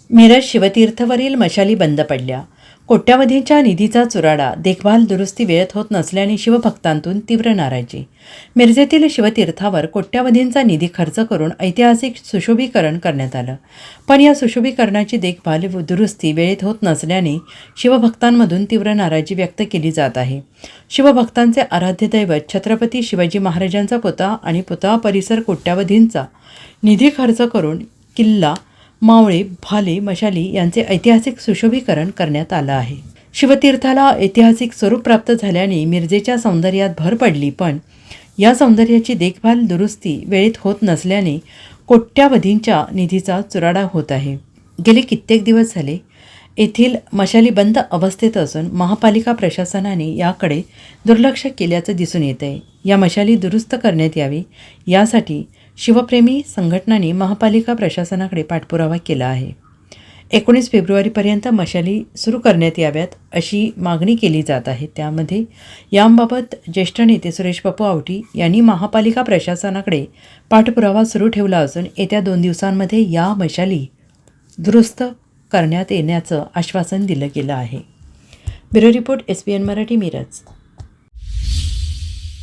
मिरज शिवतीर्थवरील मशाली बंद पडल्या. कोट्यावधींच्या निधीचा चुराडा, देखभाल दुरुस्ती वेळेत होत नसल्याने शिवभक्तांतून तीव्र नाराजी. मिरजेतील शिवतीर्थावर कोट्यावधींचा निधी खर्च करून ऐतिहासिक सुशोभीकरण करण्यात आलं. पण या सुशोभीकरणाची देखभाल व दुरुस्ती वेळेत होत नसल्याने शिवभक्तांमधून तीव्र नाराजी व्यक्त केली जात आहे. शिवभक्तांचे आराध्य दैवत छत्रपती शिवाजी महाराजांचा पुतळा आणि पुतळा परिसर कोट्यावधींचा निधी खर्च करून किल्ला, मावळे, भाले, मशाली यांचे ऐतिहासिक सुशोभीकरण करण्यात आलं आहे. शिवतीर्थाला ऐतिहासिक स्वरूप प्राप्त झाल्याने मिरजेच्या सौंदर्यात भर पडली, पण या सौंदर्याची देखभाल दुरुस्ती वेळेत होत नसल्याने कोट्यावधींच्या निधीचा चुराडा होत आहे. गेले कित्येक दिवस झाले येथील मशाली बंद अवस्थेत असून महापालिका प्रशासनाने याकडे दुर्लक्ष केल्याचं दिसून येत आहे. या मशाली दुरुस्त करण्यात यावी यासाठी शिवप्रेमी संघटनांनी महापालिका प्रशासनाकडे पाठपुरावा केला आहे. 19 फेब्रुवारीपर्यंत मशाली सुरू करण्यात याव्यात अशी मागणी केली जात आहे. त्यामध्ये याबाबत ज्येष्ठ नेते सुरेश बापू आवटी यांनी महापालिका प्रशासनाकडे पाठपुरावा सुरू ठेवला असून येत्या 2 दिवसांमध्ये या मशाली दुरुस्त करण्यात येण्याचं आश्वासन दिलं गेलं आहे. Bureau report, SBN Marathi, Miraj.